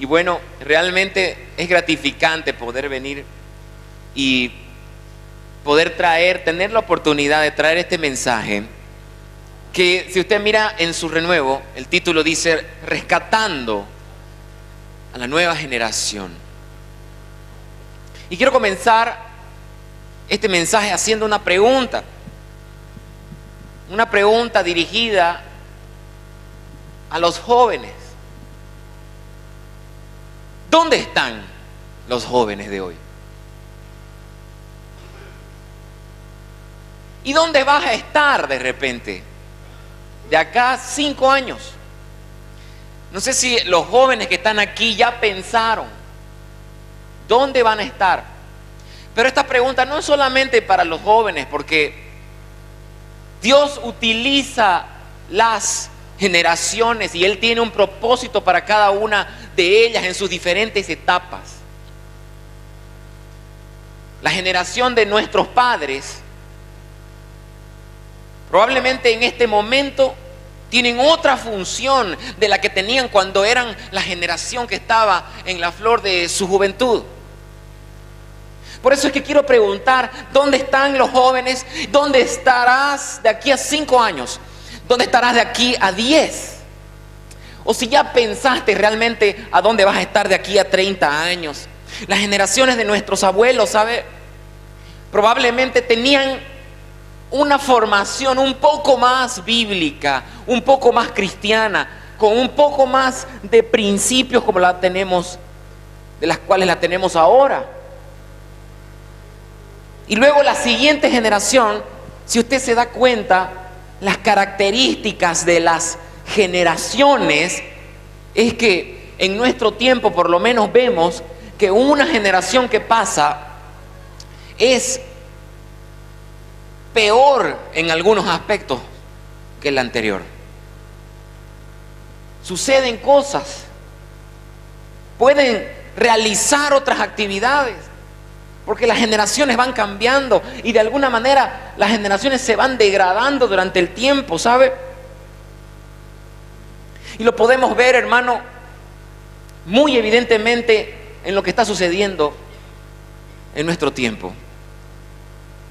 bueno, realmente es gratificante poder venir y poder tener la oportunidad de traer este mensaje, que si usted mira en su renuevo, el título dice Rescatando a la nueva generación. Y quiero comenzar este mensaje haciendo una pregunta dirigida a los jóvenes. ¿Dónde están los jóvenes de hoy? ¿Y dónde vas a estar de repente? De acá a 5 años. No sé si los jóvenes que están aquí ya pensaron dónde van a estar. Pero esta pregunta no es solamente para los jóvenes, porque Dios utiliza las generaciones y Él tiene un propósito para cada una de ellas en sus diferentes etapas. La generación de nuestros padres probablemente en este momento tienen otra función de la que tenían cuando eran la generación que estaba en la flor de su juventud. Por eso es que quiero preguntar, ¿dónde están los jóvenes? ¿Dónde estarás de aquí a 5 años? ¿Dónde estarás de aquí a 10? O si ya pensaste realmente a dónde vas a estar de aquí a 30 años. Las generaciones de nuestros abuelos, ¿sabe? Probablemente tenían una formación un poco más bíblica, un poco más cristiana, con un poco más de principios como la tenemos, de las cuales la tenemos ahora. Y luego la siguiente generación, si usted se da cuenta, las características de las generaciones es que en nuestro tiempo por lo menos vemos que una generación que pasa es peor en algunos aspectos que la anterior. Suceden cosas, pueden realizar otras actividades, porque las generaciones van cambiando y de alguna manera las generaciones se van degradando durante el tiempo, ¿sabe? Y lo podemos ver, hermano, muy evidentemente en lo que está sucediendo en nuestro tiempo.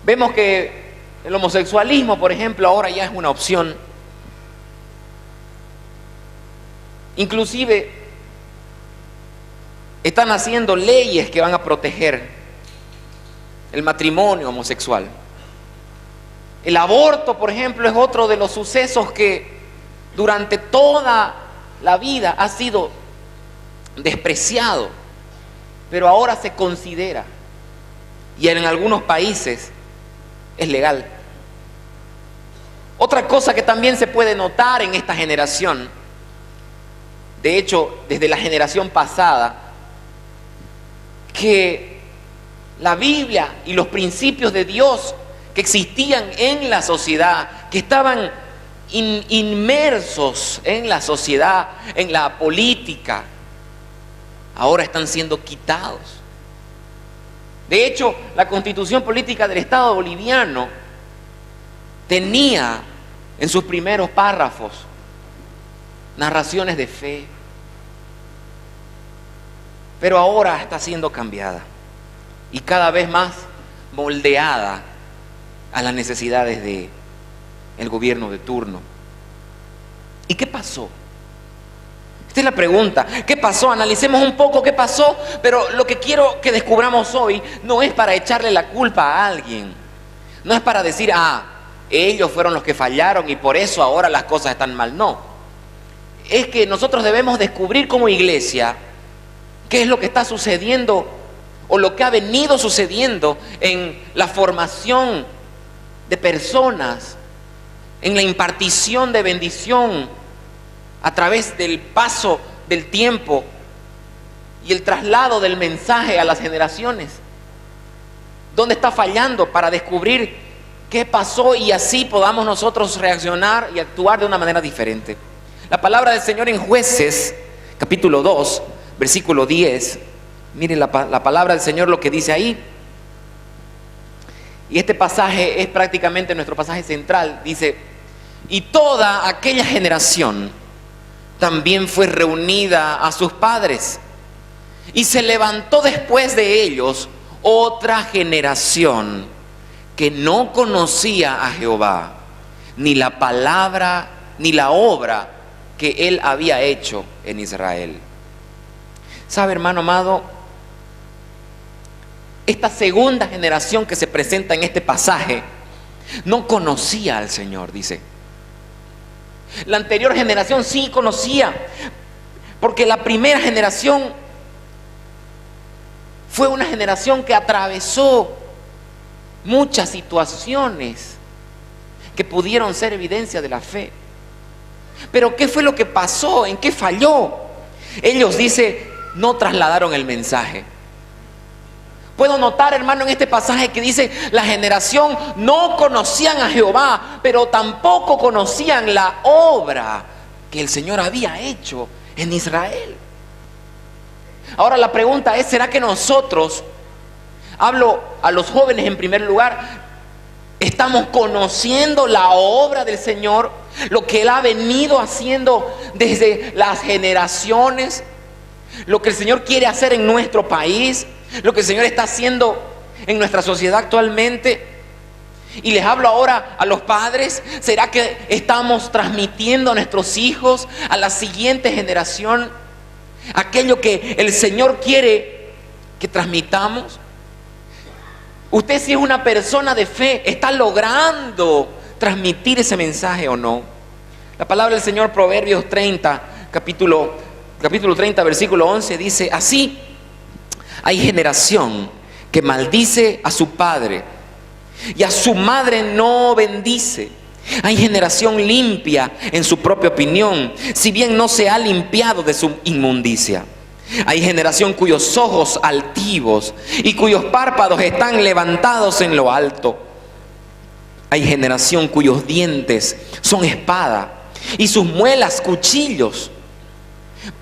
Vemos que el homosexualismo, por ejemplo, ahora ya es una opción. Inclusive están haciendo leyes que van a proteger el matrimonio homosexual. El aborto, por ejemplo, es otro de los sucesos que durante toda la vida ha sido despreciado, pero ahora se considera, y en algunos países es legal. Otra cosa que también se puede notar en esta generación, de hecho desde la generación pasada, que la Biblia y los principios de Dios que existían en la sociedad, que estaban inmersos en la sociedad, en la política, ahora están siendo quitados. De hecho, la Constitución Política del Estado boliviano tenía en sus primeros párrafos narraciones de fe, pero ahora está siendo cambiada y cada vez más moldeada a las necesidades del gobierno de turno. ¿Y qué pasó? Esta es la pregunta. ¿Qué pasó? Analicemos un poco qué pasó, pero lo que quiero que descubramos hoy no es para echarle la culpa a alguien. No es para decir, ellos fueron los que fallaron y por eso ahora las cosas están mal. No. Es que nosotros debemos descubrir como iglesia qué es lo que está sucediendo o lo que ha venido sucediendo en la formación de personas, en la impartición de bendición a través del paso del tiempo y el traslado del mensaje a las generaciones. ¿Dónde está fallando? Para descubrir qué pasó y así podamos nosotros reaccionar y actuar de una manera diferente. La palabra del Señor en Jueces, capítulo 2, versículo 10. Miren la palabra del Señor, lo que dice ahí. Y este pasaje es prácticamente nuestro pasaje central. Dice: y toda aquella generación también fue reunida a sus padres Y se levantó después de ellos otra generación que no conocía a Jehová, ni la palabra, ni la obra que él había hecho en Israel. ¿Sabe, hermano amado? Esta segunda generación que se presenta en este pasaje no conocía al Señor, dice. La anterior generación sí conocía, porque la primera generación fue una generación que atravesó muchas situaciones que pudieron ser evidencia de la fe. Pero ¿qué fue lo que pasó? ¿En qué falló? Ellos, dice, no trasladaron el mensaje. Puedo notar, hermano, en este pasaje que dice, la generación no conocían a Jehová, pero tampoco conocían la obra que el Señor había hecho en Israel. Ahora la pregunta es, ¿será que nosotros, hablo a los jóvenes en primer lugar, estamos conociendo la obra del Señor, lo que Él ha venido haciendo desde las generaciones, lo que el Señor quiere hacer en nuestro país, lo que el Señor está haciendo en nuestra sociedad actualmente? Y les hablo ahora a los padres, ¿será que estamos transmitiendo a nuestros hijos, a la siguiente generación, aquello que el Señor quiere que transmitamos? Usted, si es una persona de fe, ¿está logrando transmitir ese mensaje o no? La palabra del Señor, Proverbios 30, capítulo 30, versículo 11, dice así: hay generación que maldice a su padre y a su madre no bendice. Hay generación limpia en su propia opinión, si bien no se ha limpiado de su inmundicia. Hay generación cuyos ojos altivos y cuyos párpados están levantados en lo alto. Hay generación cuyos dientes son espada y sus muelas cuchillos,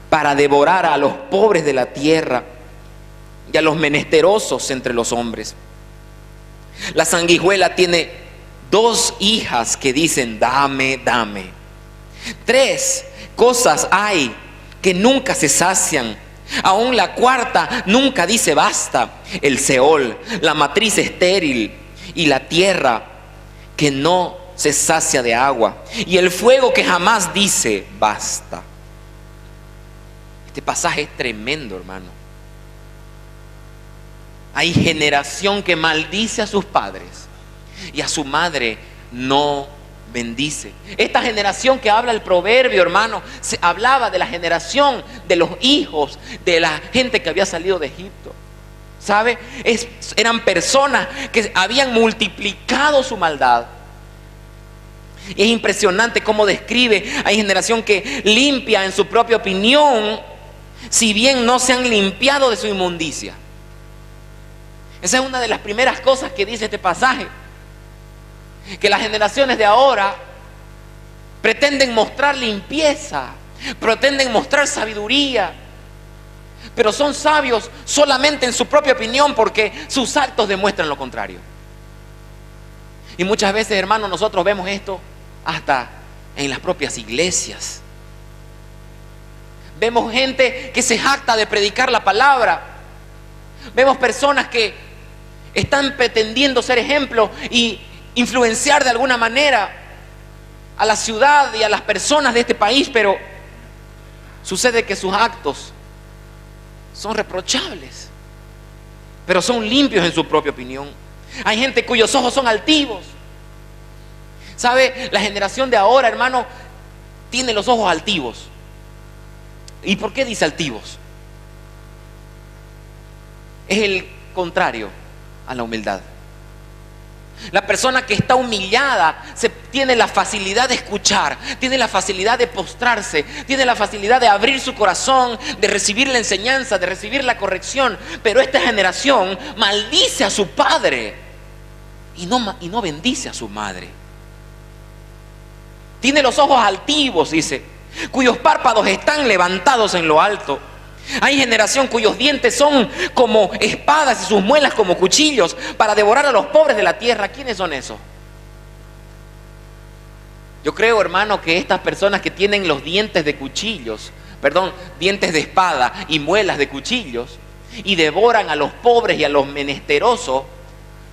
para devorar a los pobres de la tierra y a los menesterosos entre los hombres. La sanguijuela tiene 2 hijas que dicen: dame, dame. 3 cosas hay que nunca se sacian, aún la 4ª nunca dice basta: el Seol, la matriz estéril, y la tierra que no se sacia de agua, y el fuego que jamás dice basta. Este pasaje es tremendo, hermano. Hay generación que maldice a sus padres y a su madre no bendice. Esta generación que habla el proverbio, hermano, se hablaba de la generación de los hijos de la gente que había salido de Egipto. ¿Sabe? Eran personas que habían multiplicado su maldad. Y es impresionante cómo describe: hay generación que limpia en su propia opinión, si bien no se han limpiado de su inmundicia. Esa es una de las primeras cosas que dice este pasaje, que las generaciones de ahora pretenden mostrar limpieza, pretenden mostrar sabiduría, pero son sabios solamente en su propia opinión, porque sus actos demuestran lo contrario. Y muchas veces, hermanos, nosotros vemos esto hasta en las propias iglesias. Vemos gente que se jacta de predicar la palabra. Vemos personas que están pretendiendo ser ejemplo y influenciar de alguna manera a la ciudad y a las personas de este país, pero sucede que sus actos son reprochables, pero son limpios en su propia opinión. Hay gente cuyos ojos son altivos. ¿Sabe? La generación de ahora, hermano, tiene los ojos altivos. ¿Y por qué dice altivos? Es el contrario a la humildad. La persona que está humillada tiene la facilidad de escuchar, tiene la facilidad de postrarse, tiene la facilidad de abrir su corazón, de recibir la enseñanza, de recibir la corrección. Pero esta generación maldice a su padre y no bendice a su madre. Tiene los ojos altivos, dice, cuyos párpados están levantados en lo alto. Hay generación cuyos dientes son como espadas y sus muelas como cuchillos, para devorar a los pobres de la tierra. ¿Quiénes son esos? Yo creo, hermano, que estas personas que tienen los dientes de cuchillos dientes de espada y muelas de cuchillos, y devoran a los pobres y a los menesterosos,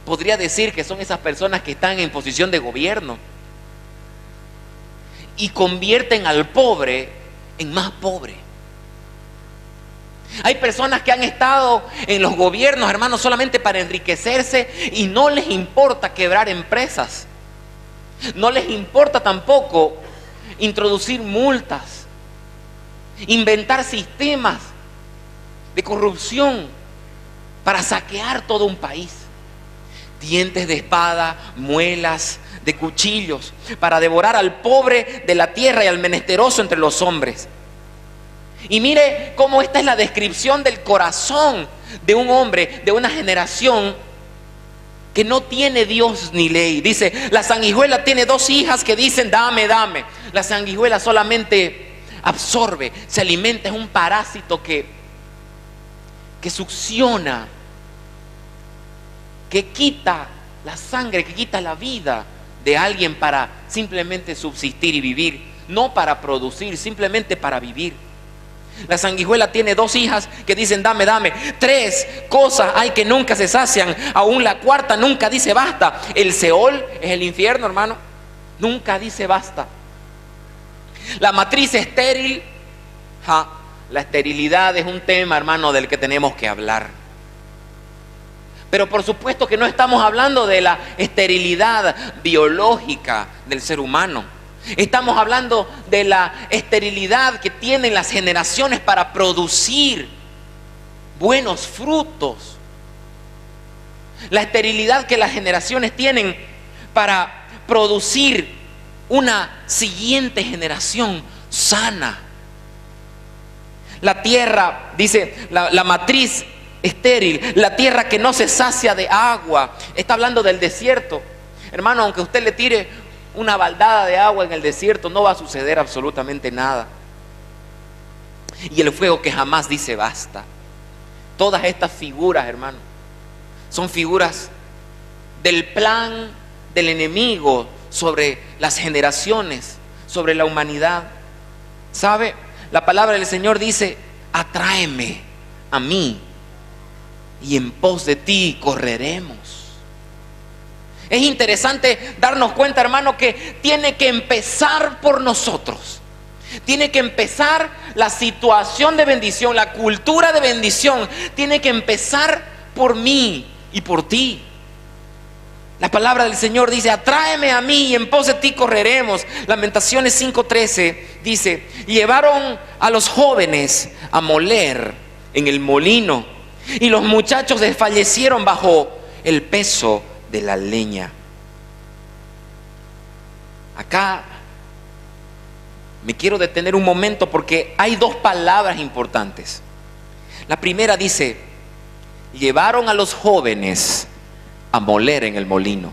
podría decir que son esas personas que están en posición de gobierno y convierten al pobre en más pobre. Hay personas que han estado en los gobiernos, hermanos, solamente para enriquecerse, y no les importa quebrar empresas. No les importa tampoco introducir multas, inventar sistemas de corrupción para saquear todo un país. Dientes de espada, muelas de cuchillos, para devorar al pobre de la tierra y al menesteroso entre los hombres. Y mire cómo esta es la descripción del corazón de un hombre, de una generación que no tiene Dios ni ley. Dice, la sanguijuela tiene 2 hijas que dicen, dame, dame. La sanguijuela solamente absorbe, se alimenta, es un parásito que succiona, que quita la sangre, que quita la vida de alguien para simplemente subsistir y vivir, no para producir, simplemente para vivir. La sanguijuela tiene 2 hijas que dicen, dame, dame. 3 cosas hay que nunca se sacian, aún la 4ª nunca dice basta. El Seol es el infierno, hermano, nunca dice basta. La matriz estéril, la esterilidad es un tema, hermano, del que tenemos que hablar. Pero por supuesto que no estamos hablando de la esterilidad biológica del ser humano. Estamos hablando de la esterilidad que tienen las generaciones para producir buenos frutos. La esterilidad que las generaciones tienen para producir una siguiente generación sana. La tierra, dice la matriz estéril, la tierra que no se sacia de agua. Está hablando del desierto. Hermano, aunque usted le tire una baldada de agua en el desierto, no va a suceder absolutamente nada. Y el fuego que jamás dice basta. Todas estas figuras, hermano, son figuras del plan del enemigo sobre las generaciones, sobre la humanidad. ¿Sabe? La palabra del Señor dice, atráeme a mí y en pos de ti correremos. Es interesante darnos cuenta, hermano, que tiene que empezar por nosotros. Tiene que empezar la situación de bendición, la cultura de bendición. Tiene que empezar por mí y por ti. La palabra del Señor dice, atráeme a mí y en pos de ti correremos. Lamentaciones 5:13 dice, llevaron a los jóvenes a moler en el molino, y los muchachos desfallecieron bajo el peso de la leña. Acá me quiero detener un momento porque hay 2 palabras importantes. La primera dice, llevaron a los jóvenes a moler en el molino.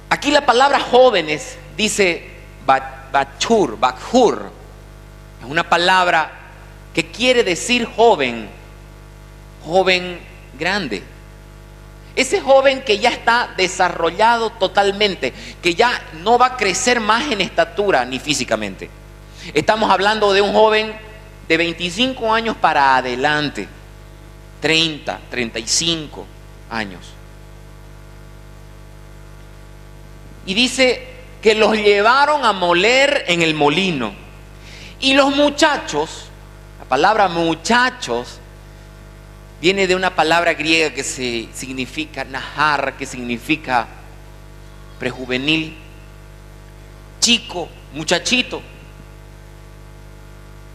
Aquí la palabra jóvenes dice bakhur, es una palabra que quiere decir joven, joven grande. Ese joven que ya está desarrollado totalmente, que ya no va a crecer más en estatura ni físicamente. Estamos hablando de un joven de 25 años para adelante, 30, 35 años. Y dice que los llevaron a moler en el molino. Y los muchachos, la palabra muchachos viene de una palabra griega que significa nahar, que significa prejuvenil, chico, muchachito.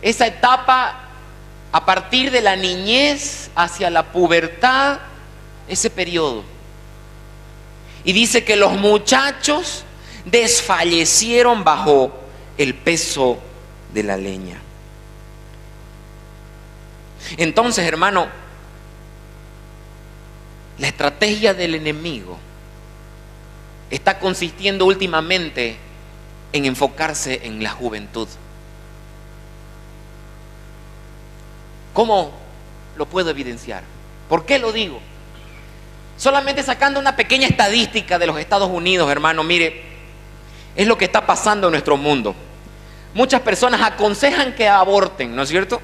Esa etapa a partir de la niñez hacia la pubertad, ese periodo. Y dice que los muchachos desfallecieron bajo el peso de la leña. Entonces, hermano, la estrategia del enemigo está consistiendo últimamente en enfocarse en la juventud. ¿Cómo lo puedo evidenciar? ¿Por qué lo digo? Solamente sacando una pequeña estadística de los Estados Unidos, hermano, mire, es lo que está pasando en nuestro mundo. muchas personas aconsejan que aborten, ¿no es cierto?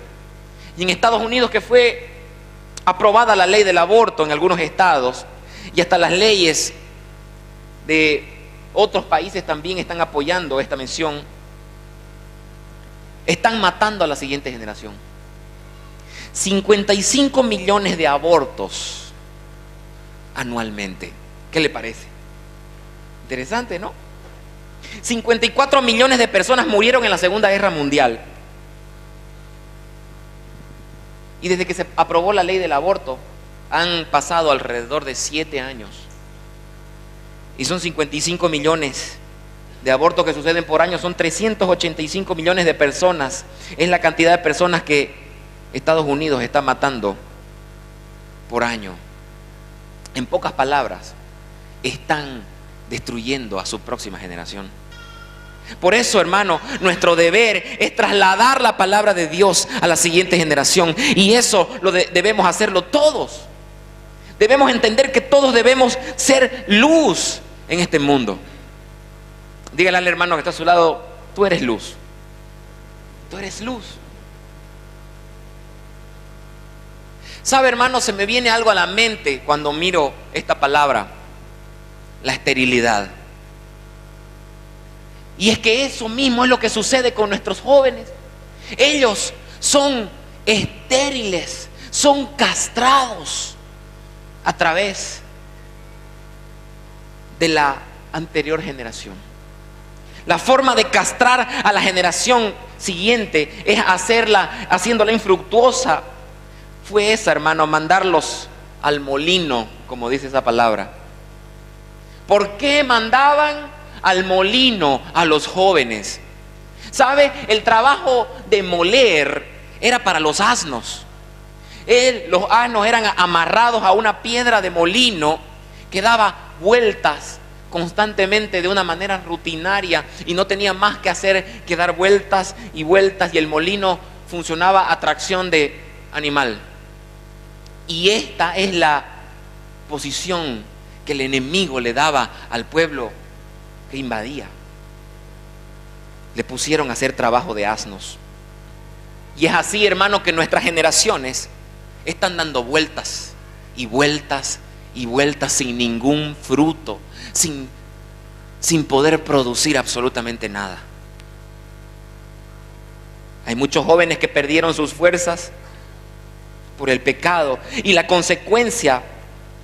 Y en Estados Unidos, que fue aprobada la ley del aborto en algunos estados, y hasta las leyes de otros países también están apoyando esta mención, están matando a la siguiente generación. 55 millones de abortos anualmente. ¿Qué le parece? Interesante, ¿no? 54 millones de personas murieron en la Segunda Guerra Mundial. Y desde que se aprobó la ley del aborto, han pasado alrededor de 7 años. Y son 55 millones de abortos que suceden por año. Son 385 millones de personas. Es la cantidad de personas que Estados Unidos está matando por año. En pocas palabras, están destruyendo a su próxima generación. Por eso, hermano, nuestro deber es trasladar la palabra de Dios a la siguiente generación. Y eso debemos hacerlo todos. Debemos entender que todos debemos ser luz en este mundo. Dígale al hermano que está a su lado: tú eres luz. Tú eres luz. ¿Sabe, hermano? Se me viene algo a la mente cuando miro esta palabra: la esterilidad. Y es que eso mismo es lo que sucede con nuestros jóvenes. Ellos son estériles, son castrados a través de la anterior generación. La forma de castrar a la generación siguiente es haciéndola infructuosa. Fue esa, hermano, mandarlos al molino, como dice esa palabra. ¿Por qué mandaban al molino a los jóvenes? ¿Sabe? El trabajo de moler era para los asnos. Los asnos eran amarrados a una piedra de molino que daba vueltas constantemente de una manera rutinaria, y no tenía más que hacer que dar vueltas y vueltas, y el molino funcionaba a tracción de animal. Y esta es la posición que el enemigo le daba al pueblo que invadía. Le pusieron a hacer trabajo de asnos. Y es así, hermano, que nuestras generaciones están dando vueltas y vueltas y vueltas sin ningún fruto, sin poder producir absolutamente nada. Hay muchos jóvenes que perdieron sus fuerzas por el pecado, y la consecuencia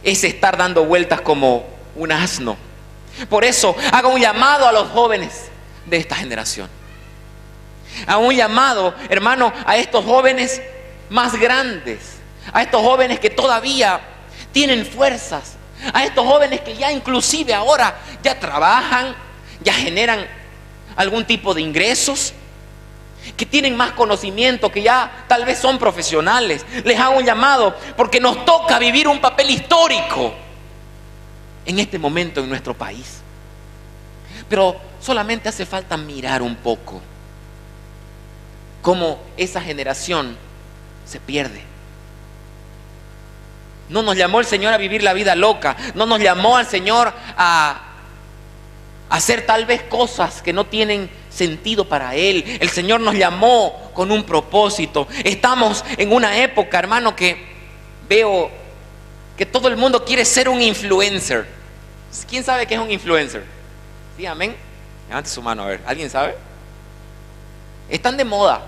es estar dando vueltas como un asno. Por eso hago un llamado a los jóvenes de esta generación. Hago un llamado, hermano, a estos jóvenes más grandes, a estos jóvenes que todavía tienen fuerzas, a estos jóvenes que ya inclusive ahora ya trabajan, ya generan algún tipo de ingresos, que tienen más conocimiento, que ya tal vez son profesionales. Les hago un llamado porque nos toca vivir un papel histórico en este momento en nuestro país. Pero solamente hace falta mirar un poco cómo esa generación se pierde. No nos llamó el Señor a vivir la vida loca. No nos llamó al Señor a hacer tal vez cosas que no tienen sentido para Él. El Señor nos llamó con un propósito. Estamos en una época, hermano, que veo que todo el mundo quiere ser un influencer. ¿Quién sabe qué es un influencer? Sí, amén. Levante su mano, a ver. ¿Alguien sabe? Están de moda.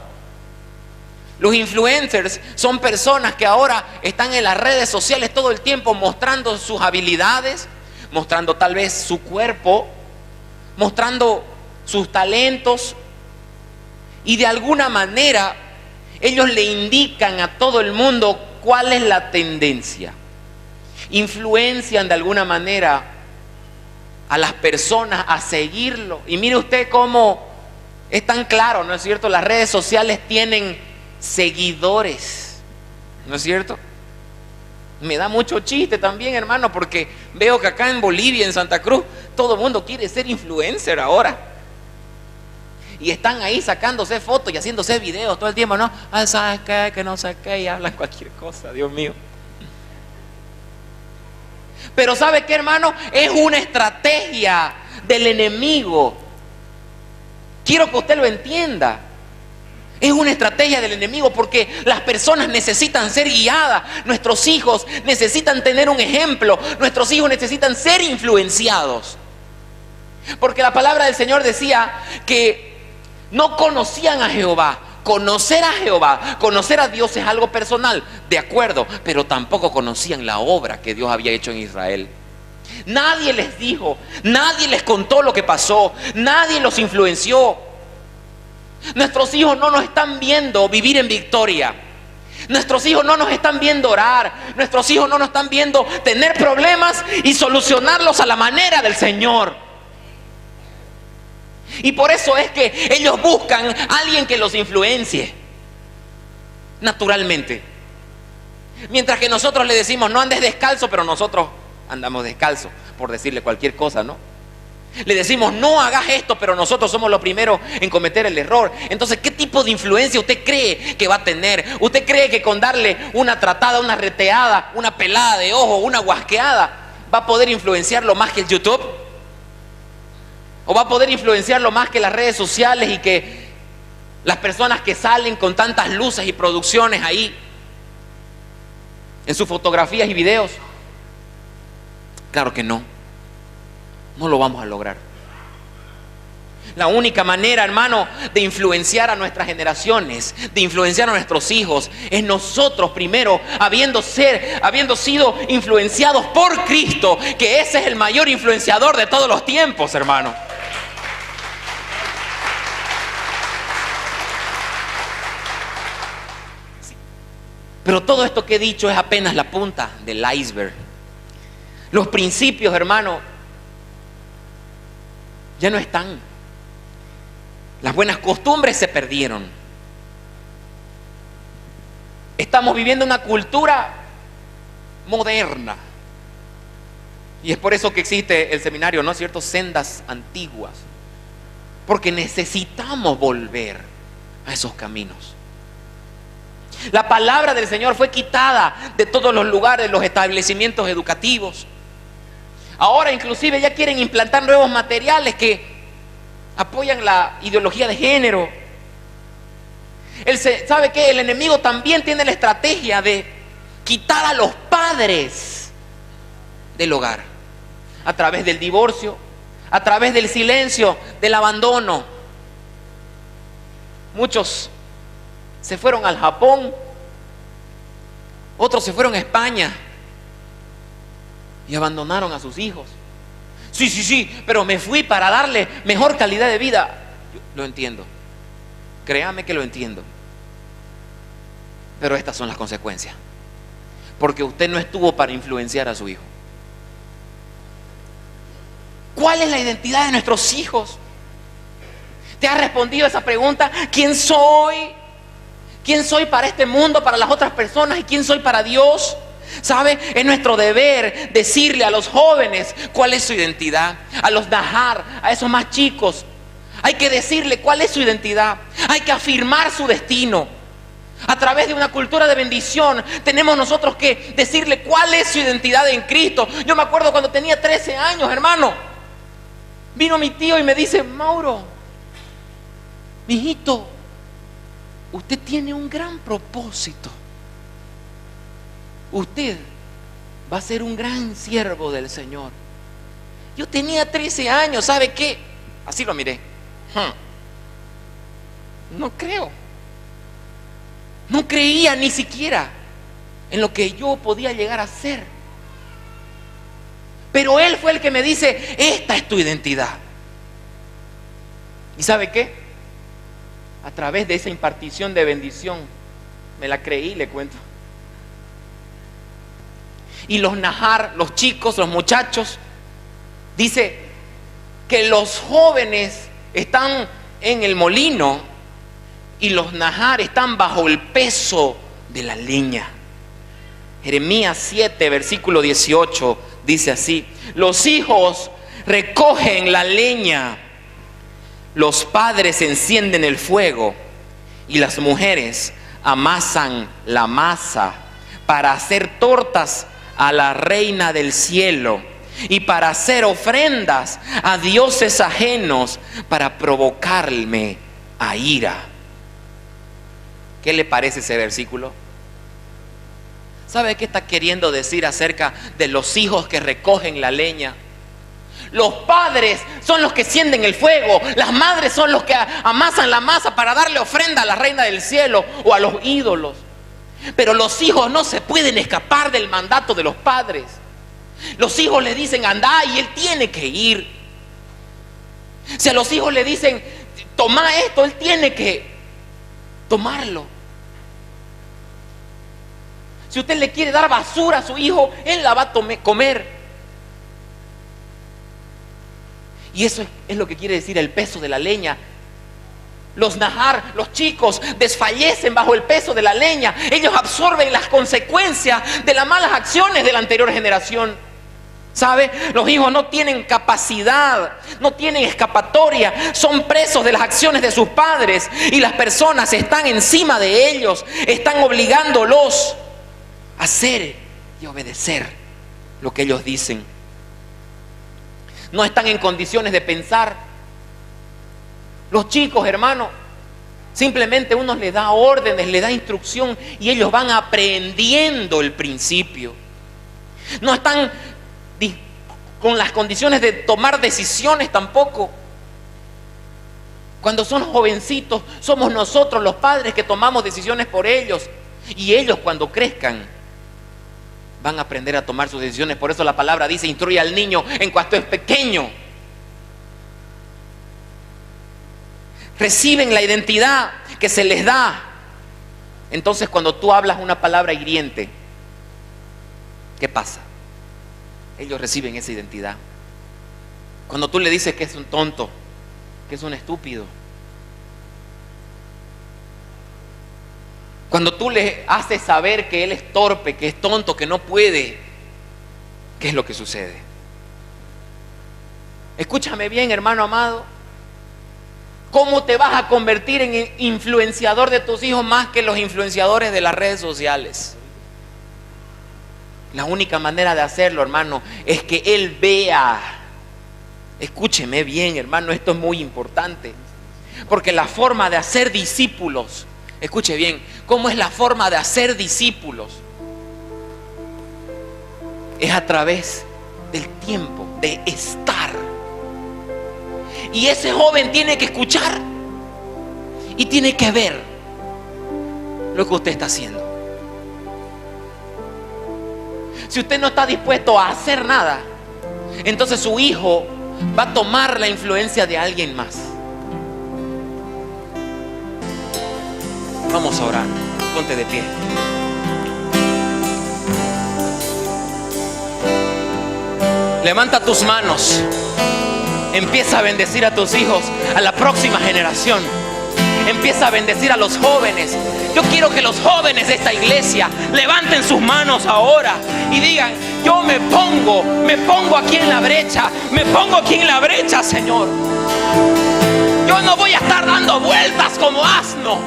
Los influencers son personas que ahora están en las redes sociales todo el tiempo mostrando sus habilidades, mostrando tal vez su cuerpo, mostrando sus talentos, y de alguna manera ellos le indican a todo el mundo cuál es la tendencia. Influencian de alguna manera a las personas a seguirlo. Y mire usted cómo es tan claro, ¿no es cierto? Las redes sociales tienen seguidores, ¿no es cierto? Me da mucho chiste también, hermano, porque veo que acá en Bolivia, en Santa Cruz, todo el mundo quiere ser influencer ahora. Y están ahí sacándose fotos y haciéndose videos todo el tiempo, ¿no? ¿Sabes qué? Que no sé qué, y hablan cualquier cosa, Dios mío. Pero ¿sabe qué, hermano? Es una estrategia del enemigo Quiero que usted lo entienda. Es una estrategia del enemigo porque las personas necesitan ser guiadas. Nuestros hijos necesitan tener un ejemplo. Nuestros hijos necesitan ser influenciados. Porque la palabra del Señor decía que no conocían a Jehová. Conocer a Jehová, conocer a Dios es algo personal, de acuerdo, pero tampoco conocían la obra que Dios había hecho en Israel. Nadie les dijo, nadie les contó lo que pasó, nadie los influenció. Nuestros hijos no nos están viendo vivir en victoria. Nuestros hijos no nos están viendo orar. Nuestros hijos no nos están viendo tener problemas y solucionarlos a la manera del Señor. Y por eso es que ellos buscan a alguien que los influencie naturalmente. Mientras que nosotros le decimos no andes descalzo, pero nosotros andamos descalzo, por decirle cualquier cosa, ¿no? Le decimos no hagas esto, pero nosotros somos los primeros en cometer el error. Entonces, ¿qué tipo de influencia usted cree que va a tener? ¿Usted cree que con darle una tratada, una reteada, una pelada de ojo, una guasqueada va a poder influenciarlo más que el YouTube? ¿O va a poder influenciarlo más que las redes sociales y que las personas que salen con tantas luces y producciones ahí en sus fotografías y videos? Claro que no. No lo vamos a lograr. La única manera, hermano, de influenciar a nuestras generaciones, de influenciar a nuestros hijos, es nosotros primero, habiendo sido influenciados por Cristo, que ese es el mayor influenciador de todos los tiempos, hermano. Pero todo esto que he dicho es apenas la punta del iceberg. Los principios, hermano, ya no están. Las buenas costumbres se perdieron. Estamos viviendo una cultura moderna. Y es por eso que existe el seminario, ¿no es cierto? Sendas antiguas. Porque necesitamos volver a esos caminos. La palabra del Señor fue quitada de todos los lugares, los establecimientos educativos. Ahora inclusive ya quieren implantar nuevos materiales que apoyan la ideología de género. ¿Sabe qué? El enemigo también tiene la estrategia de quitar a los padres del hogar. A través del divorcio, a través del silencio, del abandono. Muchos se fueron al Japón, otros se fueron a España y abandonaron a sus hijos. Sí, pero me fui para darle mejor calidad de vida. Yo lo entiendo, créame que lo entiendo, pero estas son las consecuencias, porque usted no estuvo para influenciar a su hijo. ¿Cuál es la identidad de nuestros hijos? ¿Te has respondido a esa pregunta? ¿Quién soy? ¿Quién soy para este mundo, para las otras personas? ¿Y quién soy para Dios? ¿Sabe? Es nuestro deber decirle a los jóvenes cuál es su identidad. A los Nahar, a esos más chicos, hay que decirle cuál es su identidad. Hay que afirmar su destino. A través de una cultura de bendición tenemos nosotros que decirle cuál es su identidad en Cristo. Yo me acuerdo cuando tenía 13 años, hermano. Vino mi tío y me dice: Mauro, mijito, usted tiene un gran propósito. Usted va a ser un gran siervo del Señor. Yo tenía 13 años, ¿sabe qué? Así lo miré. No creo. No creía ni siquiera en lo que yo podía llegar a ser. Pero él fue el que me dice: esta es tu identidad. ¿Y sabe qué? A través de esa impartición de bendición, me la creí, le cuento. Y los Nahar, los chicos, los muchachos, dice que los jóvenes están en el molino y los Nahar están bajo el peso de la leña. Jeremías 7, versículo 18, dice así: los hijos recogen la leña, los padres encienden el fuego y las mujeres amasan la masa para hacer tortas a la reina del cielo, y para hacer ofrendas a dioses ajenos para provocarme a ira. ¿Qué le parece ese versículo? ¿Sabe qué está queriendo decir acerca de los hijos que recogen la leña? Los padres son los que encienden el fuego, las madres son los que amasan la masa para darle ofrenda a la reina del cielo o a los ídolos. Pero los hijos no se pueden escapar del mandato de los padres. Los hijos le dicen anda y él tiene que ir. Si a los hijos le dicen toma esto, él tiene que tomarlo. Si usted le quiere dar basura a su hijo, él la va a comer. Y eso es lo que quiere decir el peso de la leña. Los nahar, los chicos, desfallecen bajo el peso de la leña. Ellos absorben las consecuencias de las malas acciones de la anterior generación. ¿Sabe? Los hijos no tienen capacidad, no tienen escapatoria, son presos de las acciones de sus padres. Y las personas están encima de ellos, están obligándolos a hacer y obedecer lo que ellos dicen. No están en condiciones de pensar. Los chicos, hermano, simplemente uno les da órdenes, les da instrucción y ellos van aprendiendo el principio. No están con las condiciones de tomar decisiones tampoco. Cuando son jovencitos, somos nosotros los padres que tomamos decisiones por ellos. Y ellos cuando crezcan van a aprender a tomar sus decisiones. Por eso la palabra dice, instruye al niño en cuanto es pequeño. Reciben la identidad que se les da. Entonces cuando tú hablas una palabra hiriente, ¿qué pasa? Ellos reciben esa identidad. Cuando tú le dices que es un tonto, que es un estúpido, cuando tú le haces saber que él es torpe, que es tonto, que no puede, ¿qué es lo que sucede? Escúchame bien, hermano amado. ¿Cómo te vas a convertir en influenciador de tus hijos más que los influenciadores de las redes sociales? La única manera de hacerlo, hermano, es que él vea. Escúcheme bien, hermano, esto es muy importante. Porque la forma de hacer discípulos, escuche bien, ¿cómo es la forma de hacer discípulos? Es a través del tiempo, de estar. Y ese joven tiene que escuchar y tiene que ver lo que usted está haciendo. Si usted no está dispuesto a hacer nada, entonces su hijo va a tomar la influencia de alguien más. Vamos a orar. Ponte de pie. Levanta tus manos. Empieza a bendecir a tus hijos, a la próxima generación. Empieza a bendecir a los jóvenes. Yo quiero que los jóvenes de esta iglesia levanten sus manos ahora y digan: yo me pongo aquí en la brecha, me pongo aquí en la brecha, Señor. Yo no voy a estar dando vueltas como asno.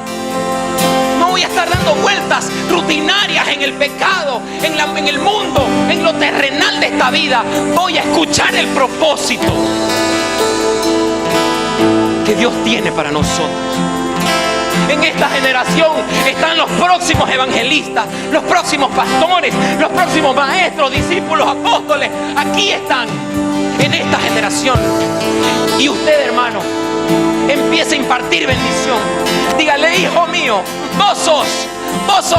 No voy a estar dando vueltas rutinarias en el pecado, en el mundo, en lo terrenal de esta vida. Voy a escuchar el propósito que Dios tiene para nosotros. En esta generación están los próximos evangelistas, los próximos pastores, los próximos maestros, discípulos, apóstoles. Aquí están, en esta generación. Y usted, hermano, empiece a impartir bendición. Dígale: hijo mío, vos sos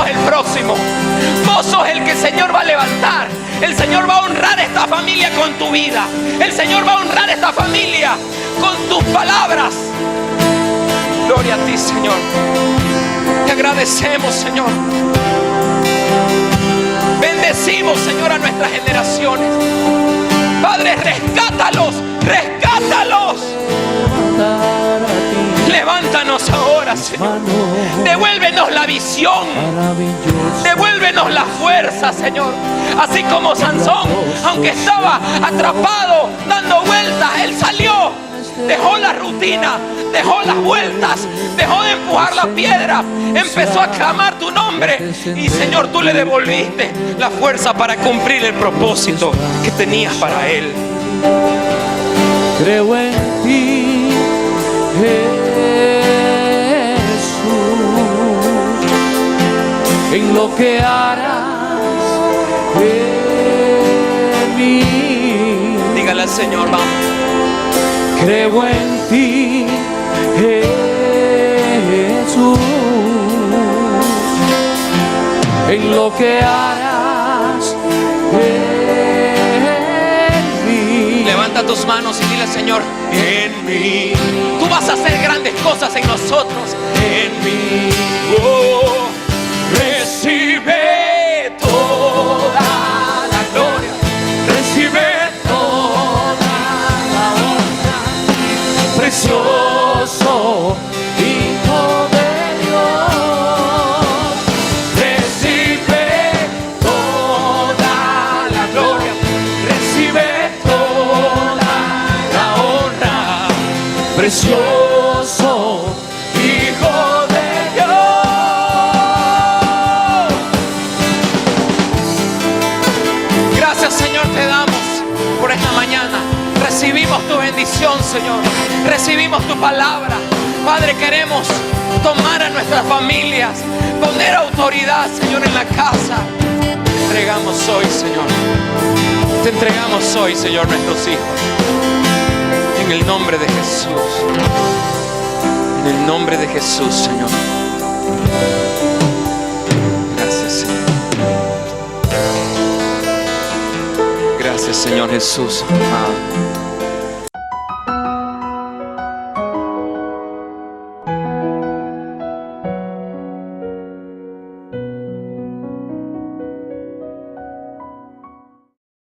el próximo. Vos sos el que el Señor va a levantar. El Señor va a honrar esta familia con tu vida. El Señor va a honrar esta familia con tus palabras. Gloria a ti, Señor. Te agradecemos, Señor. Bendecimos, Señor, a nuestras generaciones. Padre, rescátalos, rescátalos. Levántanos ahora, Señor. Devuélvenos la visión. Devuélvenos la fuerza, Señor. Así como Sansón, aunque estaba atrapado, dando vueltas, él salió dejó la rutina, dejó las vueltas, dejó de empujar la piedra, empezó a clamar tu nombre. Y Señor, tú le devolviste la fuerza para cumplir el propósito que tenías para él. Creo en ti, Jesús, en lo que harás en mí. Dígale al Señor, vamos. Creo en ti, Jesús, en lo que harás en mí. Levanta tus manos y dile al Señor, en mí. Tú vas a hacer grandes cosas en nosotros. En mí. Oh, recibe toda la gloria. Recibe toda la honra. Precioso Hijo de Dios, Recibe toda la gloria. Recibe toda la honra. precioso Hijo de Dios. Gracias, Señor, te damos por esta mañana. Recibimos tu bendición, Señor. Recibimos tu palabra. Padre, queremos tomar a nuestras familias, poner autoridad, Señor, en la casa. Te entregamos hoy, Señor. Te entregamos hoy, Señor, nuestros hijos. En el nombre de Jesús. En el nombre de Jesús, Señor. Gracias, Señor. Gracias, Señor Jesús. Amado.